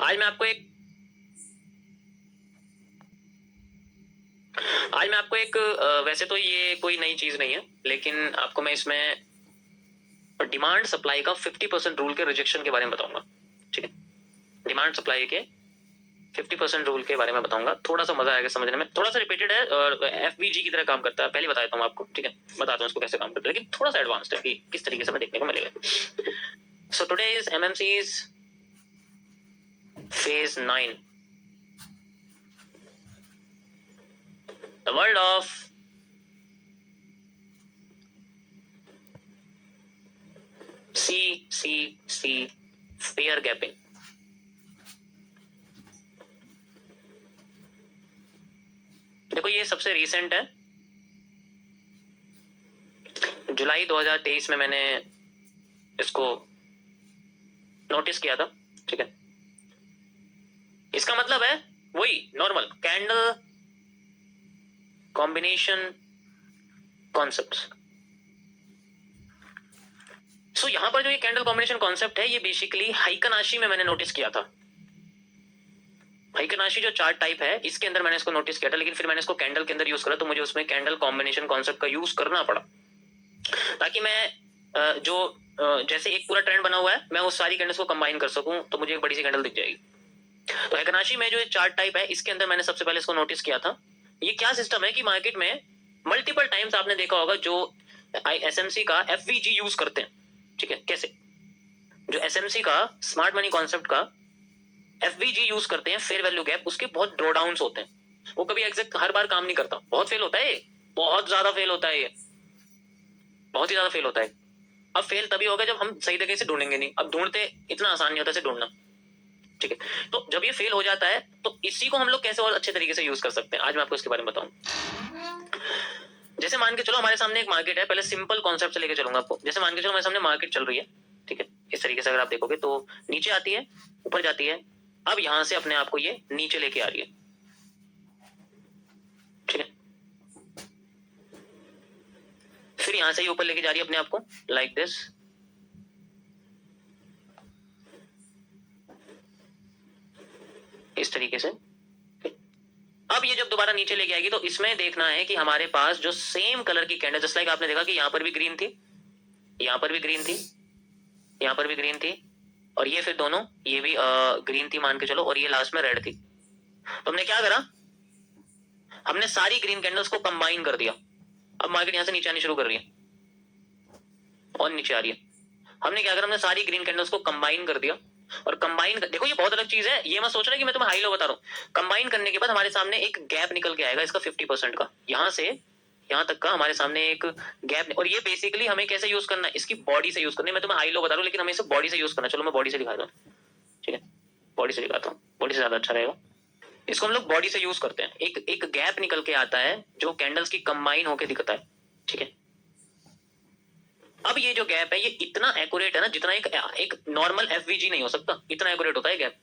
आज मैं आपको एक वैसे तो ये कोई नई चीज नहीं है, लेकिन आपको मैं इसमें डिमांड सप्लाई का 50% रूल के रिजेक्शन के बारे में बताऊंगा। ठीक है, डिमांड सप्लाई के 50% रूल के बारे में बताऊंगा। थोड़ा सा मजा आएगा समझने में, थोड़ा सा रिपीटेड है और एफबीजी की तरह काम करता है। पहले बता देता हूँ आपको, ठीक है, बताता हूँ इसको कैसे काम करता है, लेकिन थोड़ा सा एडवांस्ड है कि किस तरीके से हमें देखने को मिलेगा। So today is MMCs phase 9, the world of sea fair gaping. देखो ये सबसे रीसेंट है, जुलाई 2023 में मैंने इसको नोटिस किया था। ठीक है, इसका मतलब है वही नॉर्मल कैंडल कॉम्बिनेशन कॉन्सेप्ट। सो यहां पर जो ये कैंडल कॉम्बिनेशन कॉन्सेप्ट है, ये बेसिकली हाइकनाशी में मैंने नोटिस किया था। हाइकनाशी जो चार्ट टाइप है, इसके अंदर मैंने इसको नोटिस किया था, लेकिन फिर मैंने इसको कैंडल के अंदर यूज करा, तो मुझे उसमें कैंडल कॉम्बिनेशन कॉन्सेप्ट का यूज करना पड़ा, ताकि मैं जो जैसे एक पूरा ट्रेंड बना हुआ है, मैं उस सारी कैंडल्स को कंबाइन कर सकूं, तो मुझे एक बड़ी सी कैंडल दिख जाएगी। तो हाइकनाशी में जो चार्ट टाइप है, इसके अंदर मैंने सबसे पहले इसको नोटिस किया था। ये क्या सिस्टम है कि मार्केट में मल्टीपल टाइम्स आपने देखा होगा जो एसएमसी का एफवीजी यूज करते हैं। ठीक है, कैसे जो एसएमसी का स्मार्ट मनी कॉन्सेप्ट का एफवीजी यूज करते हैं, फेयर वैल्यू गैप, उसके बहुत ड्रॉडाउन्स होते हैं। वो कभी एग्जैक्ट हर बार काम नहीं करता, बहुत फेल होता है, बहुत ज्यादा फेल होता है, ये बहुत ही ज्यादा फेल होता है। अब फेल तभी होगा जब हम सही तरीके से ढूंढेंगे नहीं। अब ढूंढते इतना आसान नहीं होता इसे ढूंढना। ठीक है, तो जब ये फेल हो जाता है, तो इसी को हम लोग कैसे और अच्छे तरीके से यूज कर सकते हैं, आज मैं आपको इसके बारे में बताऊं। जैसे मान के चलो हमारे सामने एक मार्केट है, पहले सिंपल कॉन्सेप्ट से लेके चलूंगा आपको। जैसे मान के चलो हमारे सामने मार्केट चल रही है, ठीक है, इस तरीके से अगर आप देखोगे तो नीचे आती है, ऊपर जाती है, अब यहां से अपने आप को ये नीचे लेके आ रही है। ठीक है, फिर यहां से ही ऊपर लेके जा रही है अपने आप को, लाइक दिस। इस तरीके से अब ये जब दोबारा नीचे लेके आएगी, तो इसमें देखना है कि हमारे पास जो सेम कलर की कैंडल, जस्ट लाइक आपने देखा कि यहां पर भी ग्रीन थी, यहां पर भी ग्रीन थी, यहां पर भी ग्रीन थी, और ये फिर दोनों ये भी ग्रीन थी मान के चलो, और ये लास्ट में रेड थी। तो हमने क्या करा, हमने सारी ग्रीन कैंडल्स को कंबाइन कर दिया। अब मार्केट यहां से नीचे आनी शुरू कर रही है और नीचे आ रही है। हमने क्या करा, हमने सारी ग्रीन कैंडल्स को कंबाइन कर दिया। और कंबाइन देखो ये बहुत अलग चीज है, ये मत सोच रहा कि मैं तुम्हें हाई लो बता रहा हूं। कंबाइन करने के बाद हमारे सामने एक गैप निकल के आएगा, इसका 50% का, यहां से यहां तक का हमारे सामने एक गैप। और ये बेसिकली हमें कैसे यूज करना है, इसकी बॉडी से यूज करना है। मैं तुम्हें हाई लो बता रहा हूं, लेकिन हमें इसे बॉडी से यूज करना है। चलो मैं बॉडी से दिखाता हूँ। ठीक है, बॉडी से दिखाता हूँ, बॉडी से ज्यादा अच्छा रहेगा। इसको हम लोग बॉडी से यूज करते हैं। एक गैप निकल के आता है जो कैंडल्स की कंबाइन होके दिखता है। ठीक है, अब ये जो गैप है, ये इतना एक्यूरेट है ना, जितना एक नॉर्मल एफवीजी नहीं हो सकता, इतना एक्यूरेट होता है गैप।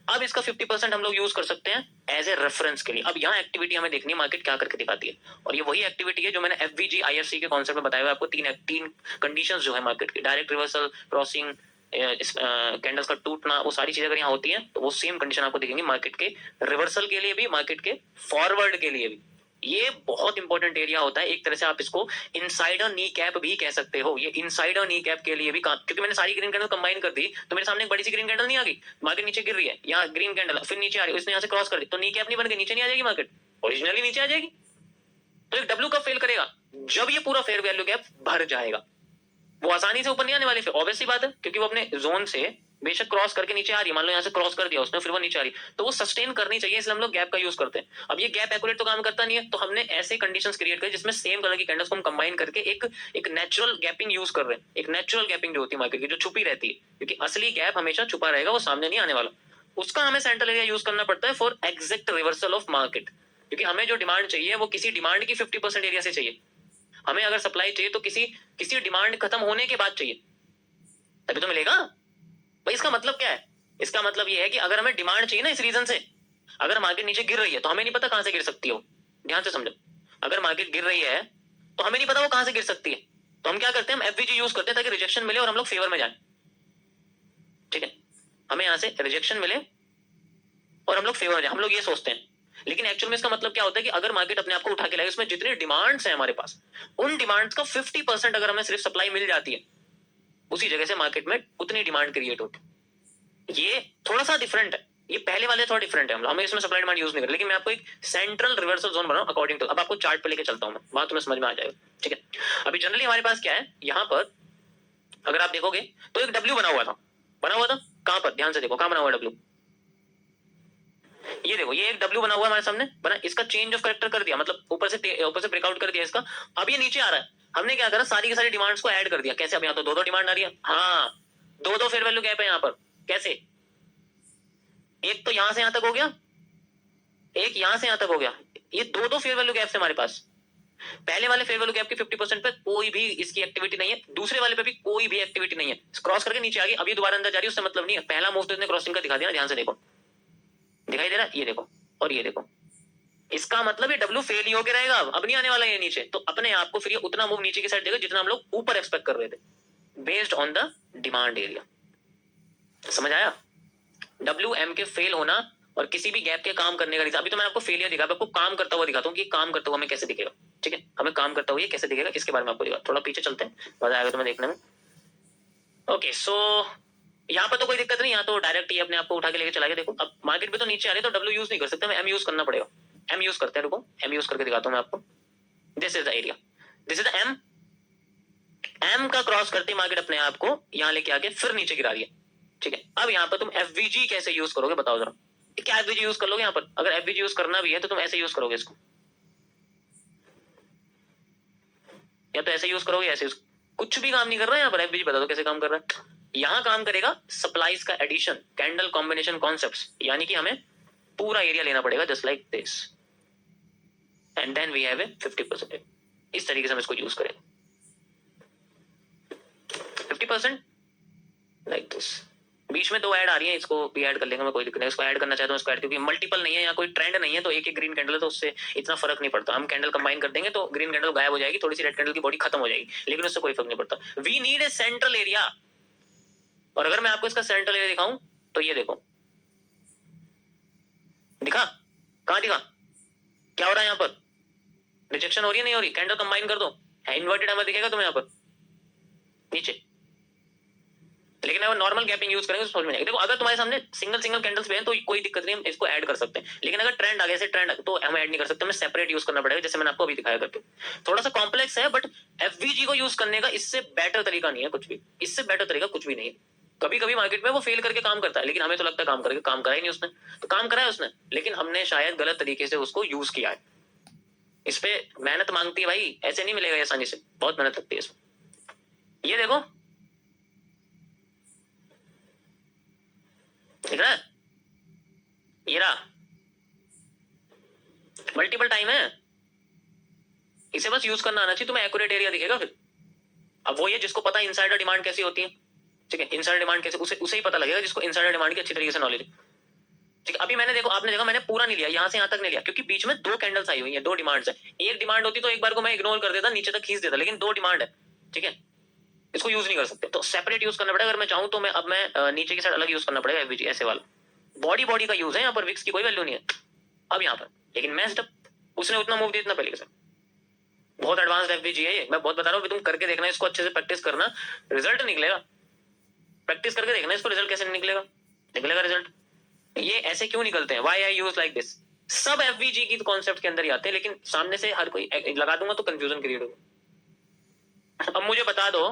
अब इसका 50% हम लोग यूज कर सकते हैं एज ए रेफरेंस के लिए। अब यहाँ एक्टिविटी हमें देखनी है मार्केट क्या करके दिखाती है, और ये वही एक्टिविटी है जो मैंने एफवीजी आईएफसी के कॉन्सेप्ट में बताया हुआ आपको। तीन कंडीशंस जो है मार्केट की, डायरेक्ट रिवर्सल, क्रॉसिंग, कैंडल्स का टूटना, वो सारी चीजें अगर यहाँ होती हैं, तो वो सेम कंडीशन आपको दिखेंगी मार्केट के रिवर्सल के लिए भी, मार्केट के फॉरवर्ड के लिए भी। ये बहुत इंपॉर्टेंट एरिया होता है। एक तरह से आप इसको इनसाइडर नी कैप भी कह सकते हो। ये इनसाइडर नी कैप के लिए भी काम, क्योंकि मैंने सारी ग्रीन कैंडल कंबाइन कर दी, तो मेरे सामने एक बड़ी सी ग्रीन कैंडल नहीं आ गई, मार्केट नीचे गिर रही है, यहाँ ग्रीन कैंडल फिर नीचे आ रही है, इसने यहाँ से क्रॉस कर दी, तो नी कैप नहीं बन गई, नीचे नहीं आ जाएगी मार्केट, ओरिजिनली नीचे आ जाएगी। तो एक डब्ल्यू कब फेल करेगा, जब ये पूरा फेयर वैल्यू गैप भर जाएगा। वो आसानी से ऊपर नहीं आने वाली, फिर ऑब्वियस सी बात है, क्योंकि वो अपने जोन से बेशक क्रॉस करके नीचे आ रही है। मान लो यहाँ से क्रॉस कर दिया उसने, फिर वो नीचे आ रही, तो वो सस्टेन करनी चाहिए, इसलिए हम लोग गैप का यूज करते हैं। अब ये गैप एक्यूरेट तो काम करता नहीं है, तो हमने ऐसे कंडीशंस क्रिएट करी जिसमें सेम कलर की कैंडल्स को हम कंबाइन करके एक नेचुरल गैपिंग यूज कर रहे हैं। एक नेचुरल गैपिंग जो होती है मार्केट की, जो छुपी रहती है, क्योंकि असली गैप हमेशा छुपा रहेगा, वो सामने नहीं आने वाला। उसका हमें सेंट्रल एरिया यूज करना पड़ता है for exact reversal of market, क्योंकि हमें जो डिमांड चाहिए वो किसी डिमांड की 50% एरिया से चाहिए। हमें अगर सप्लाई चाहिए तो किसी किसी डिमांड खत्म होने के बाद चाहिए, तभी तो मिलेगा भाई। इसका मतलब क्या है, इसका मतलब ये है कि अगर हमें डिमांड चाहिए ना इस रीजन से, अगर मार्केट नीचे गिर रही है तो हमें नहीं पता कहां से गिर सकती हो। ध्यान से समझो, अगर मार्केट गिर रही है तो हमें नहीं पता वो कहां से गिर सकती है, तो हम क्या करते हैं, हम एफवीजी यूज करते हैं ताकि रिजेक्शन मिले और हम लोग फेवर में जाए। ठीक है, हमें यहां से रिजेक्शन मिले और हम लोग फेवर है, हम लोग ये सोचते हैं। लेकिन एक्चुअल में इसका मतलब क्या होता है कि अगर मार्केट अपने आप को उठा के लाए, उसमें जितनी डिमांड्स हैं हमारे पास, उन डिमांड्स का 50% अगर हमें सिर्फ सप्लाई मिल जाती है, उसी जगह से मार्केट में उतनी डिमांड क्रिएट होती है। ये थोड़ा सा डिफरेंट है, ये पहले वाले थोड़ा डिफरेंट है, हमें इसमें सप्लाई डिमांड यूज नहीं कर, लेकिन मैं आपको एक सेंट्रल रिवर्सल जोन बनाऊं अकॉर्डिंग टू, अब आपको चार्ट पे लेके चलता हूं मैं, वहां तुम्हें समझ में आ जाएगा। ठीक है, अभी जनरली हमारे पास क्या है, यहां पर अगर आप देखोगे तो एक डब्ल्यू बना हुआ था, कहां पर, ध्यान से देखो कहां बना हुआ डब्ल्यू, ये देखो, ये एक डब्ल्यू बना हुआ हमारे सामने बना, इसका चेंज ऑफ करेक्टर कर दिया, मतलब ऊपर से ब्रेकआउट कर दिया इसका, अब ये नीचे आ रहा है। हमने क्या करा, सारी की सारी डिमांड्स को ऐड कर दिया। कैसे, अब यहाँ तो दो दो डिमांड आ रही है, हाँ दो दो फेयर वैल्यू गैप है यहाँ पर। कैसे, एक तो यहां से यहां तक हो गया, एक यहां से यहां तक हो गया, ये दो दो फेयर वैल्यू गैप है हमारे पास। पहले वाले फेयर वैल्यू गैप के 50% पे कोई भी इसकी एक्टिविटी नहीं है, दूसरे वाले पे भी कोई भी एक्टिविटी नहीं है, क्रॉस करके नीचे आ गई, अब ये दोबारा अंदर जा रही है, उससे मतलब नहीं है। पहला मूव तो इसने क्रॉसिंग का दिखा दिया ना, ध्यान से देखो, दिखाई दे रहा है, ये देखो और ये देखो, इसका मतलब ये डब्ल्यू फेल ही होके रहेगा, अब नहीं आने वाला है नीचे, तो अपने आप को फिर ये उतना मूव नीचे की साइड देगा जितना हम लोग ऊपर एक्सपेक्ट कर रहे थे, based on the demand area. समझ आया, डब्ल्यू एम के फेल होना और किसी भी गैप के काम करने का रीजन, अभी तो मैंने आपको फेलियर दिखा, आपको काम करता हुआ दिखाता हूँ कि काम करता हुआ हमें कैसे दिखेगा। ठीक है, हमें काम करता हुआ ये कैसे दिखेगा, इसके बारे में आपको दिखा, थोड़ा पीछे चलते हैं, मजा आएगा तुम्हें देखने में। ओके, सो यहाँ पर तो कोई दिक्कत नहीं, यहाँ तो डायरेक्ट ही अपने आप को उठा के लेके चला गया। देखो अब मार्केट में तो नीचे आ रही है, तो डब्ल्यू यूज नहीं कर सकते, हमें एम यूज करना पड़ेगा। एम यूज करते हैं, रुको एम यूज करके दिखाता हूँ मैं आपको। This is the area, this is the M, M का क्रॉस करते मार्केट अपने आप को यहाँ लेके आके फिर नीचे गिरा रही है। ठीक है, अब यहाँ पर तुम एफवीजी कैसे यूज करोगे बताओ जरा, क्या एफवीजी यूज कर लोगे यहाँ पर, अगर एफवीजी यूज करना भी है तो तुम ऐसे यूज करोगे इसको, या तो ऐसे यूज करोगे, ऐसे यूज, कुछ भी काम नहीं कर रहा है यहाँ पर। एफवीजी बता दो कैसे काम कर रहा है, यहाँ काम करेगा सप्लाईज का एडिशन, कैंडल कॉम्बिनेशन कॉन्सेप्ट्स, यानी कि हमें पूरा एरिया लेना पड़ेगा just like this, and then we have a 50%, इस तरीके से हम इसको यूज करेंगे 50% लाइक दिस। बीच में दो ऐड आ रही है, इसको भी ऐड कर लेंगे, मैं कोई दिक्कत नहीं, इसको ऐड करना चाहता हूँ इसको ऐड, क्योंकि मल्टीपल नहीं है यहाँ, कोई ट्रेंड नहीं है, तो एक एक ग्रीन कैंडल है तो उससे इतना फर्क नहीं पड़ता। हम कैंडल कंबाइन कर देंगे तो ग्रीन कैंडल गायब हो जाएगी, थोड़ी सी रेड कैंडल की बॉडी खत्म हो जाएगी, लेकिन उससे कोई फर्क नहीं पड़ता। We need a central area, और अगर मैं आपको इसका सेंट्रल एरिया दिखाऊं तो ये देखो, दिखा, कहां दिखा, क्या हो रहा है यहाँ पर, रिजेक्शन हो रही है नहीं हो रही, कैंडल कंबाइन कर दो, इन्वर्टेड हमें दिखेगा तुम्हें यहाँ पर नीचे, लेकिन अगर नॉर्मल गैपिंग यूज करेंगे तो समझ में आएगा। देखो अगर तुम्हारे सामने सिंगल सिंगल कैंडल्स पे हैं तो कोई दिक्कत नहीं, हम इसको ऐड कर सकते हैं, लेकिन अगर ट्रेंड आगे से ट्रेंड तो हम ऐड नहीं कर सकते, हमें सेपरेट यूज करना पड़ेगा, जैसे मैंने आपको अभी दिखाया करके। थोड़ा सा कॉम्प्लेक्स है, बट एफवीजी को यूज करने का इससे बेटर तरीका नहीं है कुछ भी, इससे बेटर तरीका कुछ भी नहीं है। कभी कभी मार्केट में वो फेल करके काम करता है, लेकिन हमें तो लगता है काम करके, काम करा ही नहीं उसने, तो काम करा है उसने, लेकिन हमने शायद गलत तरीके से उसको यूज किया है। इस पे मेहनत मांगती है भाई, ऐसे नहीं मिलेगा आसानी से, बहुत मेहनत लगती है इसमें। ये देखो, दिख रहा है, ये रहा, मल्टीपल टाइम है, इसे बस यूज करना आना चाहिए, तुम्हें एक्यूरेट एरिया दिखेगा फिर। अब वो ये जिसको पता इनसाइडर डिमांड कैसी होती है, ठीक है, इनसाइडर डिमांड कैसे, उसे ही पता लगेगा जिसको इनसाइडर डिमांड की अच्छी तरीके से नॉलेज। ठीक है, अभी मैंने देखो, आपने देखा मैंने पूरा नहीं लिया, यहां से यहां तक नहीं लिया, क्योंकि बीच में दो कैंडल्स आई हुई है, दो डिमांड्स है। एक डिमांड होती तो एक बार को मैं इग्नोर कर देता, नीचे तक खींच देता, लेकिन दो डिमांड है, ठीक है, इसको यूज नहीं कर सकते, तो सेपरेट यूज करना पड़ेगा। अगर मैं चाहूं तो मैं अब मैं नीचे की साइड अलग यूज करना पड़ेगा एफवीजी, ऐसे वाला बॉडी बॉडी का यूज है यहाँ पर, विक्स की कोई वैल्यू नहीं है अब यहाँ पर, लेकिन मैस्ड अप, उसने उतना मूव दिया इतना पहले से, बहुत एडवांस एफवीजी है ये, मैं बहुत बता रहा हूँ, तुम करके देखना, इसको अच्छे से प्रैक्टिस करना, रिजल्ट निकलेगा, प्रैक्टिस करके देखना इसको, रिजल्ट कैसे निकलेगा, निकलेगा रिजल्ट। ये ऐसे क्यों निकलते हैं, why I use like this, सब एफवीजी की कॉन्सेप्ट के अंदर ही आते हैं, लेकिन सामने से हर कोई लगा दूंगा तो कंफ्यूजन क्रिएट होगा। अब मुझे बता दो,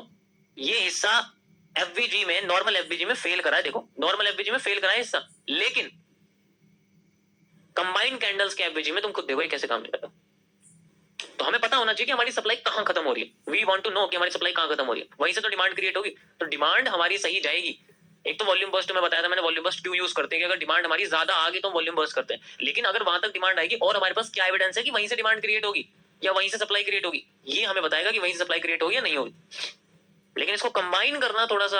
ये हिस्सा एफवीजी में, नॉर्मल एफवीजी में फेल करा है, देखो नॉर्मल एफवीजी में फेल करा है हिस्सा, लेकिन कंबाइंड कैंडल्स के एफवीजी में तुम खुद देखो ये कैसे काम करेगा। तो हमें पता होना चाहिए कि हमारी सप्लाई कहां खत्म हो रही है, वी वांट टू नो कि हमारी सप्लाई कहां खत्म हो रही है, वहीं से तो डिमांड क्रिएट होगी, तो डिमांड हमारी सही जाएगी। एक तो वॉल्यूम बर्स्ट में बताया था मैंने, वॉल्यूम बर्स्ट क्यों यूज करते हैं कि अगर डिमांड हमारी ज्यादा आ गई तो हम वॉल्यूम बर्स्ट करते हैं, लेकिन अगर वहां तक डिमांड आएगी और हमारे पास क्या एविडेंस है कि वहीं से डिमांड क्रिएट होगी या वहीं से सप्लाई क्रिएट होगी, ये हमें बताएगा कि वहीं से सप्लाई क्रिएट होगी या नहीं होगी। लेकिन इसको कंबाइन करना थोड़ा सा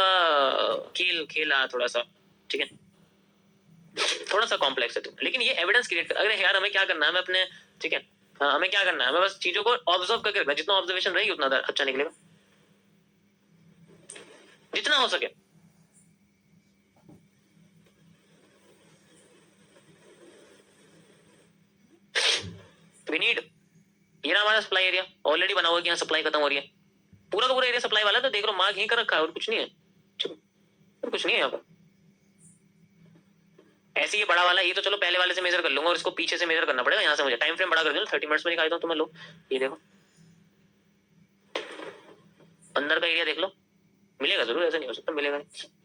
खेला थोड़ा सा, ठीक है, थोड़ा सा कॉम्प्लेक्स है, लेकिन ये एविडेंस क्रिएट, अगर यार हमें क्या करना है, हमें अपने, ठीक है, हाँ हमें क्या करना है, हमें बस चीजों को ऑब्जर्व करके रखना, जितना ऑब्जर्वेशन रहेगी उतना अच्छा निकलेगा, जितना हो सके। वी नीड, ये ना हमारा सप्लाई एरिया ऑलरेडी बना हुआ है कि यहाँ सप्लाई खत्म हो रही है, पूरा का पूरा एरिया सप्लाई वाला है, तो देख लो मार्क यहीं कर रखा है और कुछ नहीं है, और कुछ नहीं है यहाँ पर। ऐसे ये बड़ा वाला, ये तो चलो पहले वाले से मेजर कर लूंगा और इसको पीछे से मेजर करना पड़ेगा, यहाँ से मुझे टाइम फ्रेम बड़ा कर दूँ, 30 मिनट्स में दिखाई दूँ तुम्हें, लो ये देखो अंदर का एरिया देख लो, मिलेगा जरूर, ऐसा नहीं हो सकता मिलेगा नहीं।